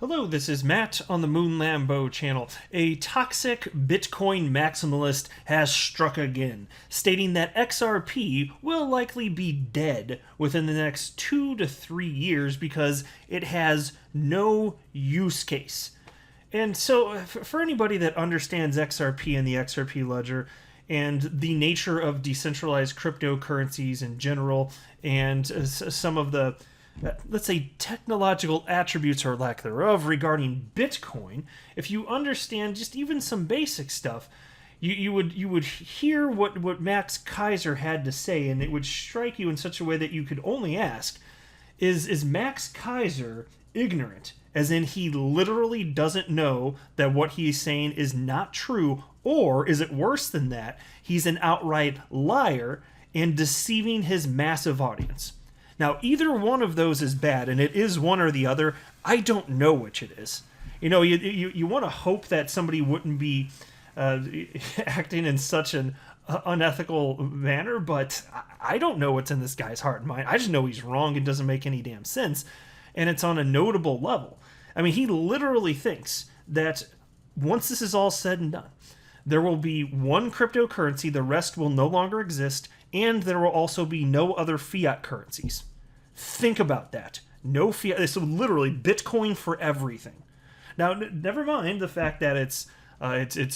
Hello, this is Matt on the Moon Lambo channel. A toxic Bitcoin maximalist has struck again, stating that XRP will likely be dead within the next 2 to 3 years because it has no use case. And so, for anybody that understands XRP and the XRP ledger, and the nature of decentralized cryptocurrencies in general, and some of the let's say technological attributes or lack thereof regarding Bitcoin, if you understand just even some basic stuff, you would hear what Max Keiser had to say, and it would strike you in such a way that you could only ask, is Max Keiser ignorant? As in, he literally doesn't know that what he's saying is not true, or is it worse than that? He's an outright liar and deceiving his massive audience. Now, either one of those is bad, and it is one or the other. I don't know which it is. You know, you want to hope that somebody wouldn't be acting in such an unethical manner, but I don't know what's in this guy's heart and mind. I just know he's wrong and doesn't make any damn sense, and it's on a notable level. I mean, he literally thinks that once this is all said and done, there will be one cryptocurrency, the rest will no longer exist, and there will also be no other fiat currencies. Think about that. No fiat. So literally Bitcoin for everything. Now, never mind the fact that it's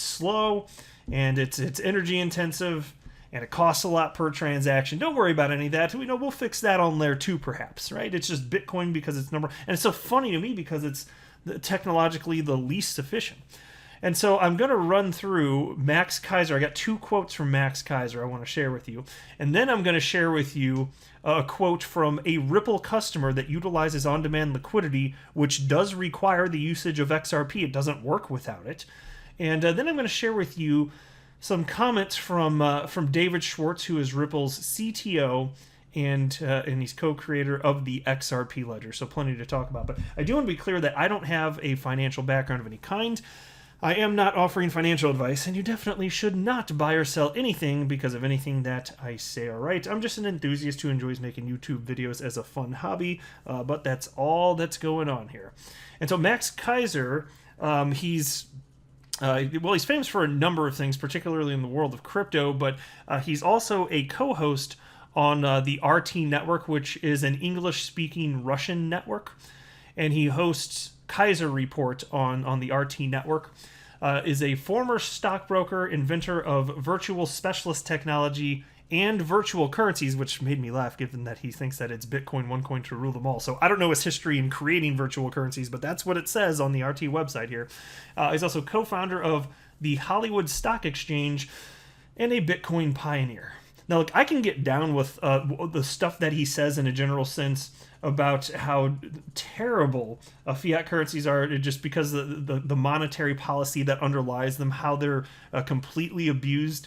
slow and it's energy intensive and it costs a lot per transaction. Don't worry about any of that. We'll fix that on layer 2 perhaps, right? It's just Bitcoin because it's and it's so funny to me because it's technologically the least efficient. And so I'm going to run through Max Keiser. I got 2 quotes from Max Keiser I want to share with you. And then I'm going to share with you a quote from a Ripple customer that utilizes on-demand liquidity, which does require the usage of XRP. It doesn't work without it. And then I'm going to share with you some comments from David Schwartz, who is Ripple's CTO, and he's co-creator of the XRP ledger. So plenty to talk about. But I do want to be clear that I don't have a financial background of any kind. I am not offering financial advice, and you definitely should not buy or sell anything because of anything that I say, alright? I'm just an enthusiast who enjoys making YouTube videos as a fun hobby, but that's all that's going on here. And so Max Keiser, he's famous for a number of things, particularly in the world of crypto, but he's also a co-host on the RT network, which is an English-speaking Russian network, and he hosts Keiser Report on the RT network, is a former stockbroker, inventor of virtual specialist technology and virtual currencies, which made me laugh given that he thinks that it's Bitcoin, one coin to rule them all. So I don't know his history in creating virtual currencies, but that's what it says on the RT website here. He's also co-founder of the Hollywood Stock Exchange and a Bitcoin pioneer. Now, look, I can get down with the stuff that he says in a general sense about how terrible fiat currencies are just because the monetary policy that underlies them, how they're completely abused,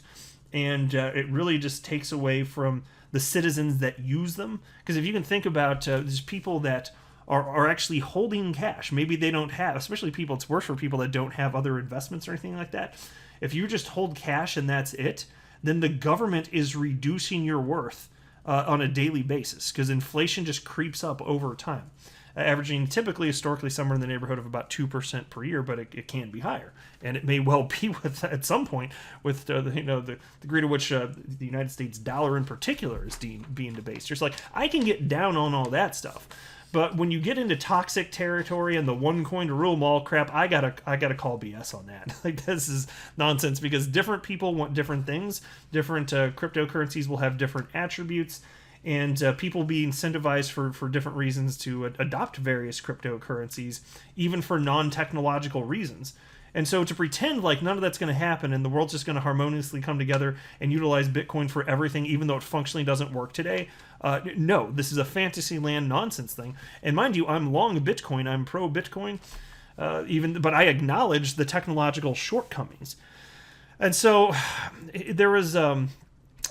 and it really just takes away from the citizens that use them. Because if you can think about these people that are actually holding cash, maybe they don't have, especially people, it's worse for people that don't have other investments or anything like that. If you just hold cash and that's it, then the government is reducing your worth on a daily basis because inflation just creeps up over time, averaging typically historically somewhere in the neighborhood of about 2% per year, but it can be higher, and it may well be with at some point with the degree to which the United States dollar in particular is being debased. Just like I can get down on all that stuff. But when you get into toxic territory and the one coin to rule them all crap, I gotta call BS on that. Like, this is nonsense because different people want different things. Different cryptocurrencies will have different attributes, and people be incentivized for different reasons to adopt various cryptocurrencies, even for non-technological reasons. And so to pretend like none of that's going to happen and the world's just going to harmoniously come together and utilize Bitcoin for everything, even though it functionally doesn't work today, no, this is a fantasy land nonsense thing. And mind you, I'm long Bitcoin, I'm pro Bitcoin, but I acknowledge the technological shortcomings. And so there was an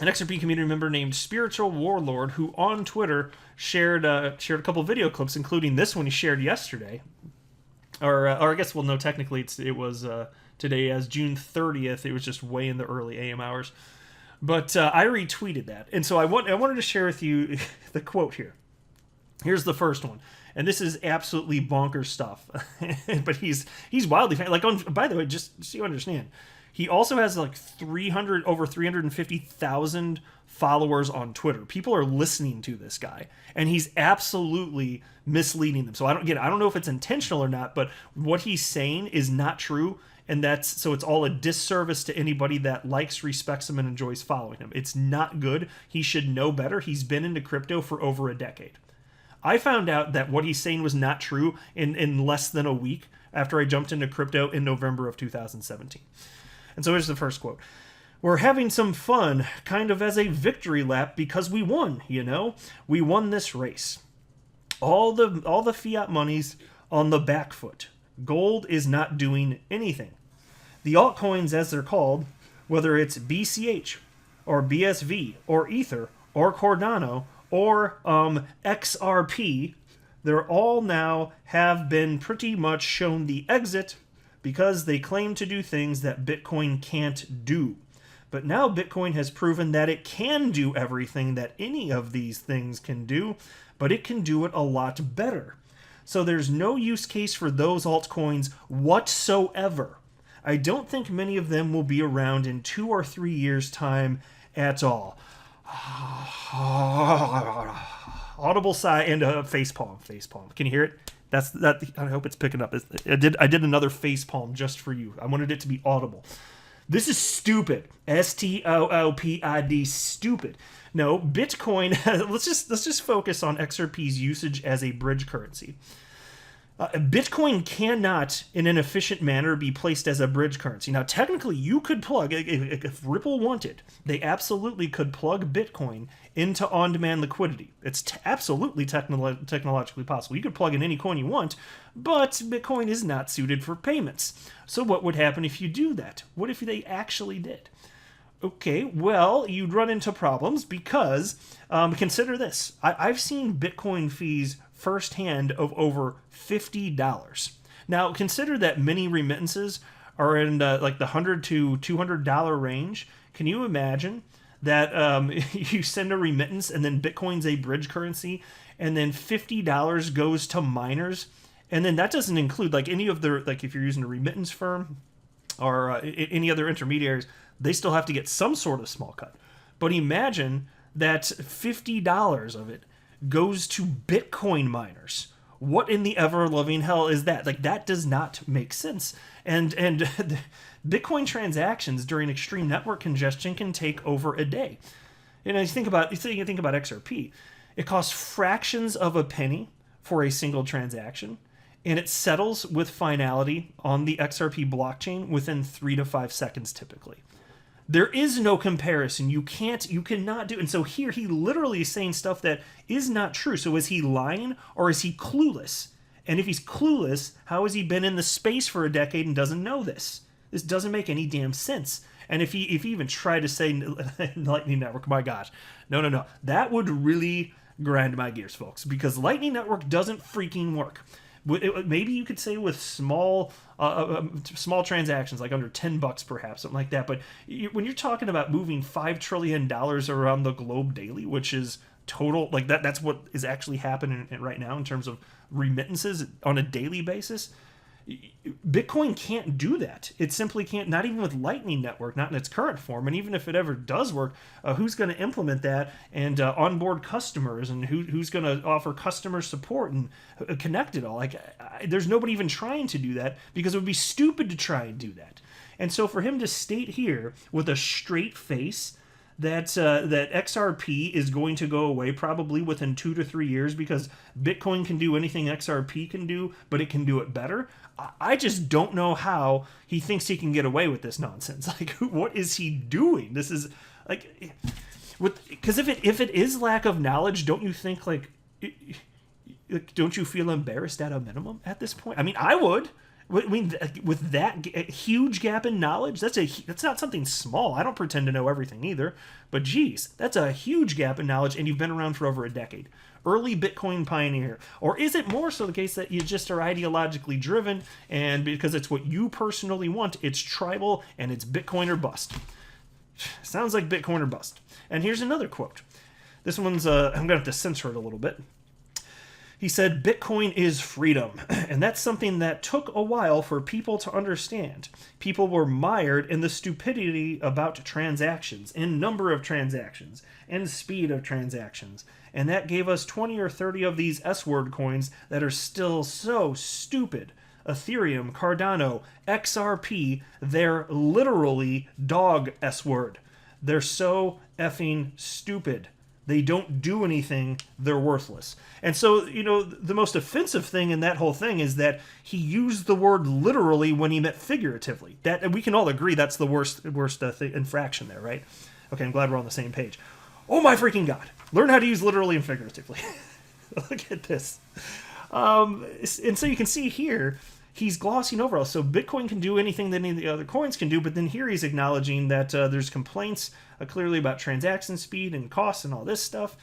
XRP community member named Spiritual Warlord who on Twitter shared a couple video clips, including this one he shared yesterday. Or I guess, well, no, technically it was today as June 30th. It was just way in the early AM hours. But I retweeted that. And so I wanted to share with you the quote here. Here's the first one. And this is absolutely bonkers stuff. But he's wildly famous. Like, by the way, just so you understand, he also has like over 350,000 followers on Twitter. People are listening to this guy, and he's absolutely misleading them. So I don't know if it's intentional or not, but what he's saying is not true. And so it's all a disservice to anybody that likes, respects him, and enjoys following him. It's not good. He should know better. He's been into crypto for over a decade. I found out that what he's saying was not true in less than a week after I jumped into crypto in November of 2017. And so here's the first quote. We're having some fun, kind of as a victory lap, because we won, We won this race. All the fiat money's on the back foot. Gold is not doing anything. The altcoins, as they're called, whether it's BCH or BSV or Ether or Cardano or XRP, they're all now have been pretty much shown the exit because they claim to do things that Bitcoin can't do. But now Bitcoin has proven that it can do everything that any of these things can do, but it can do it a lot better. So there's no use case for those altcoins whatsoever. I don't think many of them will be around in 2 or 3 years' time at all. Audible sigh and a facepalm. Can you hear it? That. I hope it's picking up. I did another facepalm just for you. I wanted it to be audible. This is stupid. STOOPID. Stupid. No, Bitcoin. let's just focus on XRP's usage as a bridge currency. Bitcoin cannot, in an efficient manner, be placed as a bridge currency. Now, technically, you could plug, if Ripple wanted, they absolutely could plug Bitcoin into on-demand liquidity. It's absolutely technologically possible. You could plug in any coin you want, but Bitcoin is not suited for payments. So what would happen if you do that? What if they actually did? Okay, well, you'd run into problems because, consider this. I've seen Bitcoin fees firsthand of over $50. Now, consider that many remittances are in like the $100 to $200 range. Can you imagine that you send a remittance and then Bitcoin's a bridge currency and then $50 goes to miners? And then that doesn't include like any of the, like if you're using a remittance firm or any other intermediaries, they still have to get some sort of small cut. But imagine that $50 of it goes to Bitcoin miners. What in the ever-loving hell is that? Like, that does not make sense. And Bitcoin transactions during extreme network congestion can take over a day. And you think about XRP. It costs fractions of a penny for a single transaction, and it settles with finality on the XRP blockchain within 3 to 5 seconds typically. There is no comparison. You cannot do. And so here he literally is saying stuff that is not true. So is he lying or is he clueless? And if he's clueless, how has he been in the space for a decade and doesn't know this? This doesn't make any damn sense. And if he even tried to say Lightning Network, my gosh, no. That would really grind my gears, folks, because Lightning Network doesn't freaking work. Maybe you could say with small transactions, like under $10 perhaps, something like that. But when you're talking about moving $5 trillion around the globe daily, which is total, like that's what is actually happening right now in terms of remittances on a daily basis. Bitcoin can't do that. It simply can't, not even with Lightning Network, not in its current form. And even if it ever does work, who's going to implement that and onboard customers, and who's going to offer customer support and connect it all? Like, there's nobody even trying to do that because it would be stupid to try and do that. And so for him to state here with a straight face that XRP is going to go away probably within 2 to 3 years because Bitcoin can do anything XRP can do, but it can do it better. I just don't know how he thinks he can get away with this nonsense. Like, what is he doing? This is like, because if it is lack of knowledge, don't you think don't you feel embarrassed at a minimum at this point? I mean, I would. I mean, with that huge gap in knowledge, that's not something small. I don't pretend to know everything either, but geez, that's a huge gap in knowledge, and you've been around for over a decade. Early Bitcoin pioneer. Or is it more so the case that you just are ideologically driven, and because it's what you personally want, it's tribal, and it's Bitcoin or bust? Sounds like Bitcoin or bust. And here's another quote. This one's, I'm going to have to censor it a little bit. He said Bitcoin is freedom, and that's something that took a while for people to understand. People were mired in the stupidity about transactions, and number of transactions, and speed of transactions. And that gave us 20 or 30 of these S-word coins that are still so stupid. Ethereum, Cardano, XRP, they're literally dog S-word. They're so effing stupid. They don't do anything. They're worthless. And so, the most offensive thing in that whole thing is that he used the word literally when he meant figuratively. That we can all agree that's the worst infraction there, right? Okay, I'm glad we're on the same page. Oh my freaking God. Learn how to use literally and figuratively. Look at this. And so you can see here, he's glossing over us. So Bitcoin can do anything that any of the other coins can do, but then here he's acknowledging that there's complaints clearly about transaction speed and costs and all this stuff.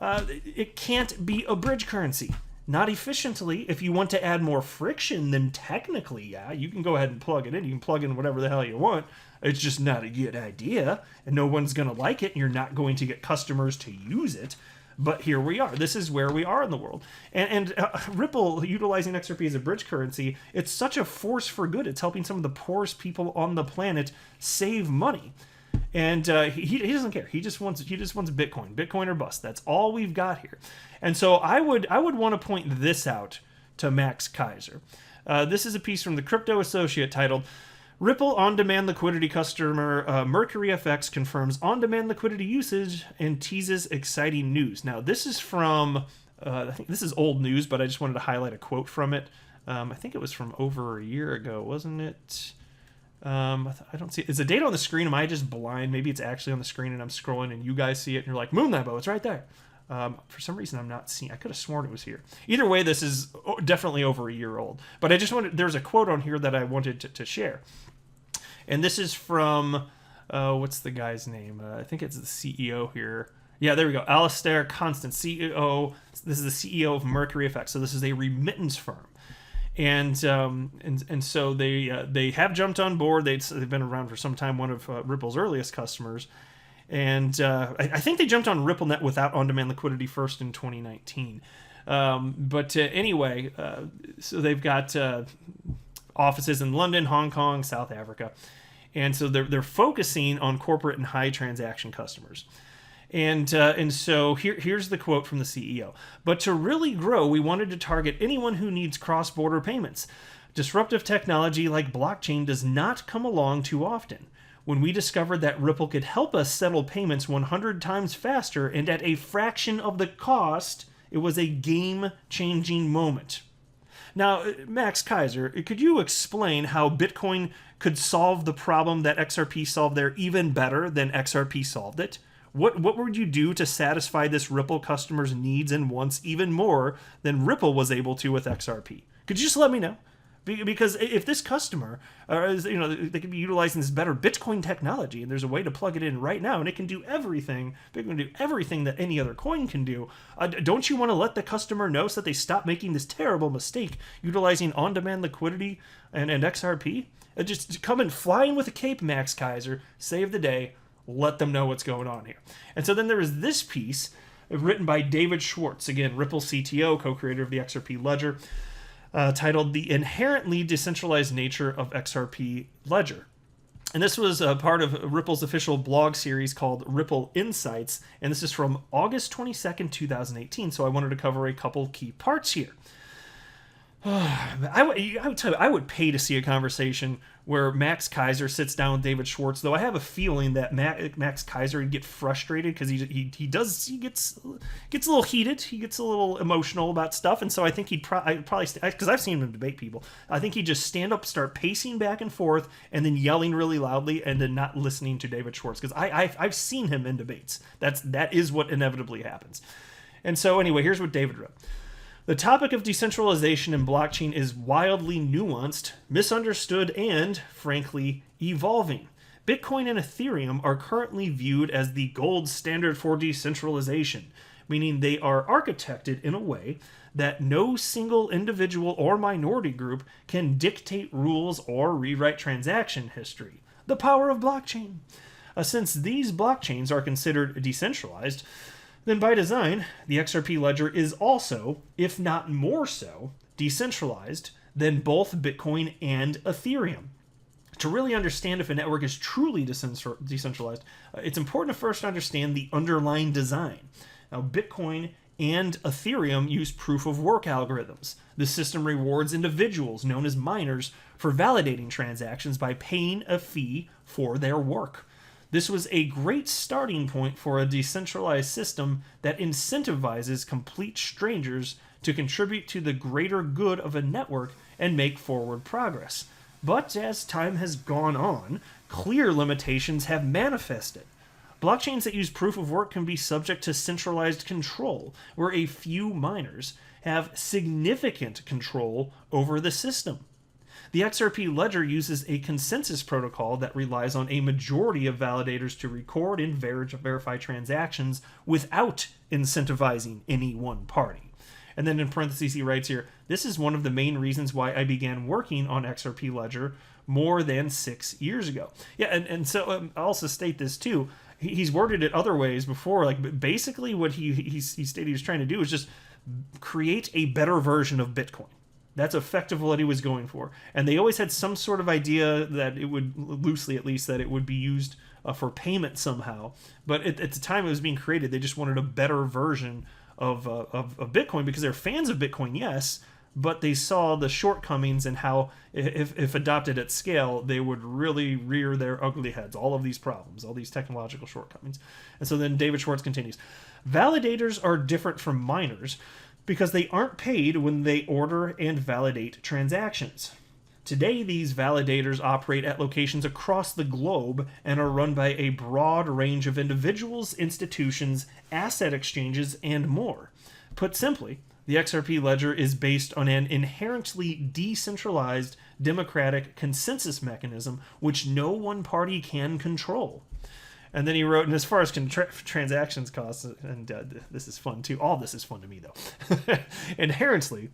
It can't be a bridge currency. Not efficiently. If you want to add more friction, then technically, yeah, you can go ahead and plug it in. You can plug in whatever the hell you want. It's just not a good idea, and no one's going to like it, and you're not going to get customers to use it. But here we are. This is where we are in the world. And Ripple, utilizing XRP as a bridge currency, it's such a force for good. It's helping some of the poorest people on the planet save money. And he doesn't care. He just wants Bitcoin or bust. That's all we've got here. And so I would want to point this out to Max Keiser. This is a piece from the Crypto Associate titled Ripple on-demand liquidity customer Mercury FX confirms on-demand liquidity usage and teases exciting news. Now, this is from, I think this is old news, but I just wanted to highlight a quote from it. I think it was from over a year ago, wasn't it? I don't see it. Is the date on the screen? Am I just blind? Maybe it's actually on the screen and I'm scrolling and you guys see it and you're like, Moon Lambo, it's right there. For some reason, I'm not seeing. I could have sworn it was here. Either way, this is definitely over a year old. But I just wanted. There's a quote on here that I wanted to share, and this is from what's the guy's name? I think it's the CEO here. Yeah, there we go. Alistair Constant, CEO. This is the CEO of Mercury FX. So this is a remittance firm, and so they have jumped on board. They've been around for some time. One of Ripple's earliest customers. And I think they jumped on RippleNet without on-demand liquidity first in 2019. But anyway, so they've got offices in London, Hong Kong, South Africa. And so they're focusing on corporate and high transaction customers. And so here's the quote from the CEO. But to really grow, we wanted to target anyone who needs cross-border payments. Disruptive technology like blockchain does not come along too often. When we discovered that Ripple could help us settle payments 100 times faster and at a fraction of the cost, it was a game-changing moment. Now, Max Keiser, could you explain how Bitcoin could solve the problem that XRP solved there even better than XRP solved it? What would you do to satisfy this Ripple customer's needs and wants even more than Ripple was able to with XRP? Could you just let me know? Because if this customer, they could be utilizing this better Bitcoin technology, and there's a way to plug it in right now, and it can do everything. Bitcoin can do everything that any other coin can do. Don't you want to let the customer know so that they stop making this terrible mistake utilizing on-demand liquidity and XRP? Just come and fly in with a cape, Max Keiser. Save the day. Let them know what's going on here. And so then there is this piece written by David Schwartz, again, Ripple CTO, co-creator of the XRP Ledger, titled The Inherently Decentralized Nature of XRP Ledger. And this was a part of Ripple's official blog series called Ripple Insights, and this is from August 22nd, 2018, so I wanted to cover a couple key parts here. I would tell you, I would pay to see a conversation where Max Keiser sits down with David Schwartz, though I have a feeling that Max Keiser would get frustrated because he gets a little heated, he gets a little emotional about stuff, and so I think he'd probably, because I've seen him debate people, I think he'd just stand up, start pacing back and forth, and then yelling really loudly, and then not listening to David Schwartz, because I've seen him in debates. That is what inevitably happens. And so anyway, here's what David wrote. The topic of decentralization and blockchain is wildly nuanced, misunderstood, and, frankly, evolving. Bitcoin and Ethereum are currently viewed as the gold standard for decentralization, meaning they are architected in a way that no single individual or minority group can dictate rules or rewrite transaction history. The power of blockchain. Since these blockchains are considered decentralized, Then by design, the XRP ledger is also, if not more so, decentralized than both Bitcoin and Ethereum. To really understand if a network is truly decentralized, it's important to first understand the underlying design. Now, Bitcoin and Ethereum use proof-of-work algorithms. The system rewards individuals, known as miners, for validating transactions by paying a fee for their work. This was a great starting point for a decentralized system that incentivizes complete strangers to contribute to the greater good of a network and make forward progress. But as time has gone on, clear limitations have manifested. Blockchains that use proof of work can be subject to centralized control, where a few miners have significant control over the system. The XRP ledger uses a consensus protocol that relies on a majority of validators to record and verify transactions without incentivizing any one party. And then in parentheses he writes here, this is one of the main reasons why I began working on XRP ledger more than 6 years ago. Yeah, and so I'll also state this too. He's worded it other ways before. Like basically what he stated he was trying to do is just create a better version of Bitcoin. That's effectively what he was going for. And they always had some sort of idea that it would, loosely at least, that it would be used for payment somehow. But at the time it was being created, they just wanted a better version of Bitcoin because they're fans of Bitcoin, yes, but they saw the shortcomings and how, if adopted at scale, they would really rear their ugly heads. All of these problems, all these technological shortcomings. And so then David Schwartz continues. Validators are different from miners because they aren't paid when they order and validate transactions. Today, these validators operate at locations across the globe and are run by a broad range of individuals, institutions, asset exchanges, and more. Put simply, the XRP ledger is based on an inherently decentralized democratic consensus mechanism which no one party can control. And then he wrote, and as far as transactions costs, and this is fun too. All this is fun to me though. Inherently,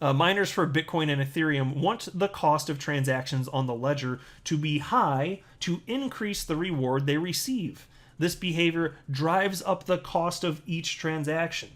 miners for Bitcoin and Ethereum want the cost of transactions on the ledger to be high to increase the reward they receive. This behavior drives up the cost of each transaction,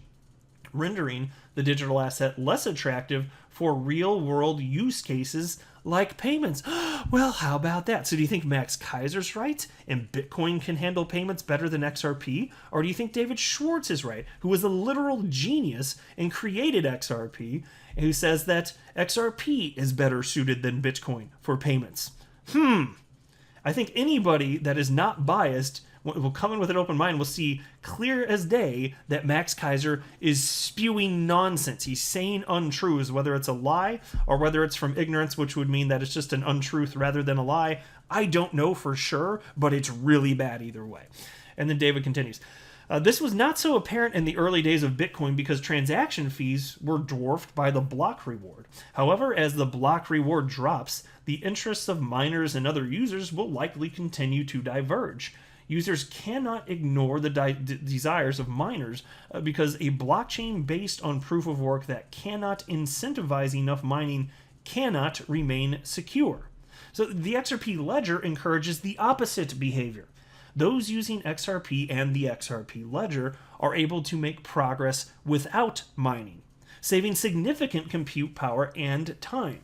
rendering the digital asset less attractive for real-world use cases like payments. Well, how about that? So do you think Max Keiser's right and Bitcoin can handle payments better than XRP? Or do you think David Schwartz is right, who was a literal genius and created XRP, and who says that XRP is better suited than Bitcoin for payments? I think anybody that is not biased will come in with an open mind will see clear as day that Max Keiser is spewing nonsense. He's saying untruths, whether it's a lie or whether it's from ignorance, which would mean that it's just an untruth rather than a lie. I don't know for sure, but it's really bad either way. And then David continues. This was not so apparent in the early days of Bitcoin because transaction fees were dwarfed by the block reward. However, as the block reward drops, the interests of miners and other users will likely continue to diverge. Users cannot ignore the desires of miners because a blockchain based on proof of work that cannot incentivize enough mining cannot remain secure. So the XRP ledger encourages the opposite behavior. Those using XRP and the XRP ledger are able to make progress without mining, saving significant compute power and time.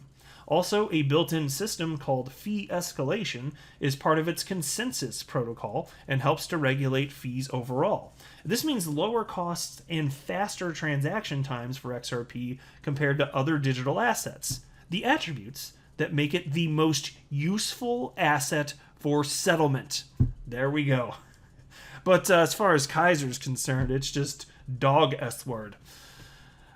Also, a built-in system called fee escalation is part of its consensus protocol and helps to regulate fees overall. This means lower costs and faster transaction times for XRP compared to other digital assets, the attributes that make it the most useful asset for settlement. There we go. But as far as Keiser's concerned, it's just dog S-word.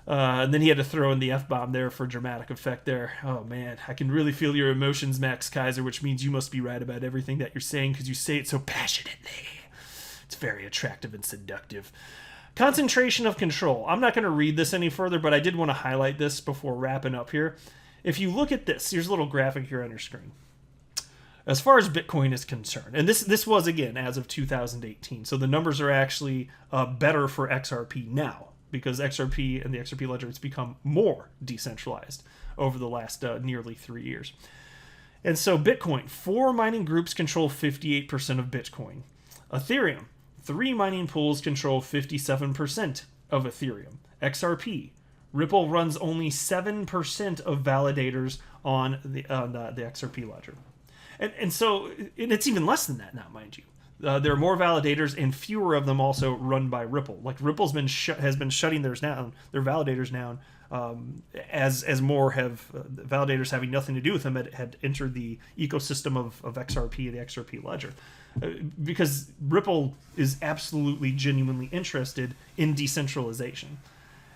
And then he had to throw in the F-bomb there for dramatic effect there. Oh man, I can really feel your emotions, Max Keiser, which means you must be right about everything that you're saying because you say it so passionately. It's very attractive and seductive. Concentration of control. I'm not going to read this any further, but I did want to highlight this before wrapping up here. If you look at this, here's a little graphic here on your screen. As far as Bitcoin is concerned, and this was, again, as of 2018, so the numbers are actually better for XRP now, because XRP and the XRP ledger has become more decentralized over the last nearly 3 years. And so Bitcoin, 4 mining groups control 58% of Bitcoin. Ethereum, 3 mining pools control 57% of Ethereum. XRP. Ripple runs only 7% of validators on the XRP ledger. And so it's even less than that now, mind you. There are more validators, and fewer of them also run by Ripple. Like Ripple's has been shutting their validators down, as more have validators having nothing to do with them had entered the ecosystem of XRP, the XRP ledger, because Ripple is absolutely genuinely interested in decentralization,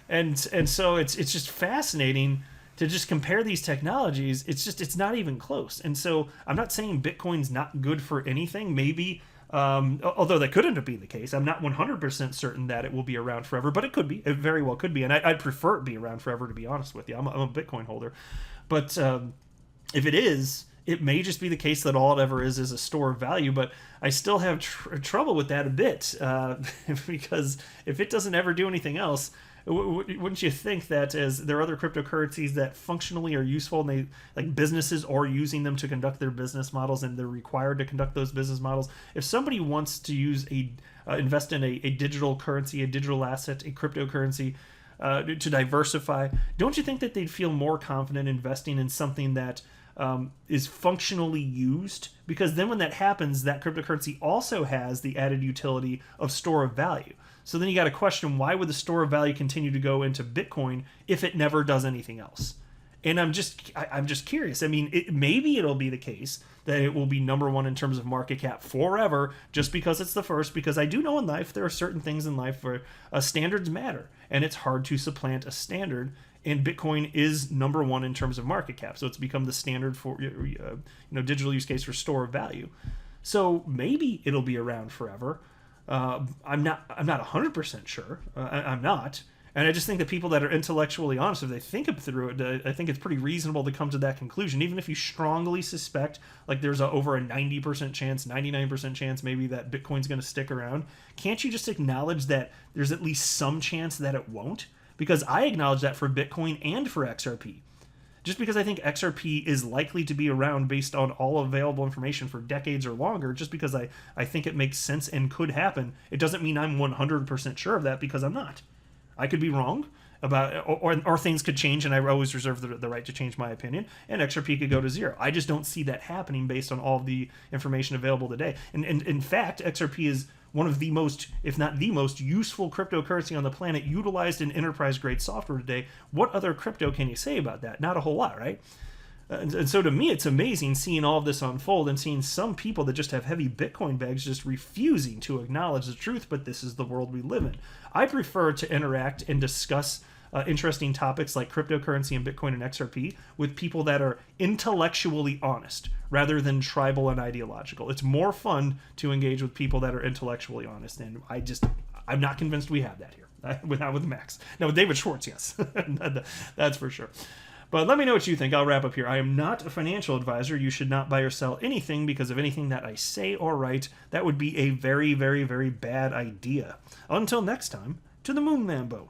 and so it's just fascinating to just compare these technologies. It's not even close. And so I'm not saying Bitcoin's not good for anything. Maybe. Although that could end up being the case. I'm not 100% certain that it will be around forever, but it could be. It very well could be, and I'd prefer it be around forever, to be honest with you. I'm a Bitcoin holder. But if it is, it may just be the case that all it ever is a store of value, but I still have trouble with that a bit, because if it doesn't ever do anything else, wouldn't you think that as there are other cryptocurrencies that functionally are useful, and they, like, businesses are using them to conduct their business models, and they're required to conduct those business models? If somebody wants to use invest in a digital currency, a digital asset, a cryptocurrency, to diversify, don't you think that they'd feel more confident investing in something that is functionally used? Because then when that happens, that cryptocurrency also has the added utility of store of value. So then you got to question, why would the store of value continue to go into Bitcoin if it never does anything else? And I'm just curious. I mean, maybe it'll be the case that it will be number one in terms of market cap forever, just because it's the first. Because I do know in life there are certain things in life where standards matter, and it's hard to supplant a standard. And Bitcoin is number one in terms of market cap, so it's become the standard for digital use case for store of value. So maybe it'll be around forever. I'm not 100% sure. I'm not. And I just think that people that are intellectually honest, if they think through it, I think it's pretty reasonable to come to that conclusion. Even if you strongly suspect, like, there's over a 90% chance, 99% chance maybe that Bitcoin's going to stick around, can't you just acknowledge that there's at least some chance that it won't? Because I acknowledge that for Bitcoin and for XRP. Just because I think XRP is likely to be around based on all available information for decades or longer, just because I think it makes sense and could happen, it doesn't mean I'm 100% sure of that, because I'm not. I could be wrong about, or things could change, and I always reserve the right to change my opinion, and XRP could go to zero. I just don't see that happening based on all of the information available today. And in fact, XRP is one of the most, if not the most, useful cryptocurrency on the planet, utilized in enterprise-grade software today. What other crypto can you say about that? Not a whole lot, right? And so to me, it's amazing seeing all of this unfold and seeing some people that just have heavy Bitcoin bags just refusing to acknowledge the truth, but this is the world we live in. I prefer to interact and discuss interesting topics like cryptocurrency and Bitcoin and XRP with people that are intellectually honest rather than tribal and ideological. It's more fun to engage with people that are intellectually honest, and I'm not convinced we have that here. Not with Max. Now with David Schwartz, yes. That's for sure. But let me know what you think. I'll wrap up here. I am not a financial advisor. You should not buy or sell anything because of anything that I say or write. That would be a very, very, very bad idea. Until next time, to the moon, Lambo.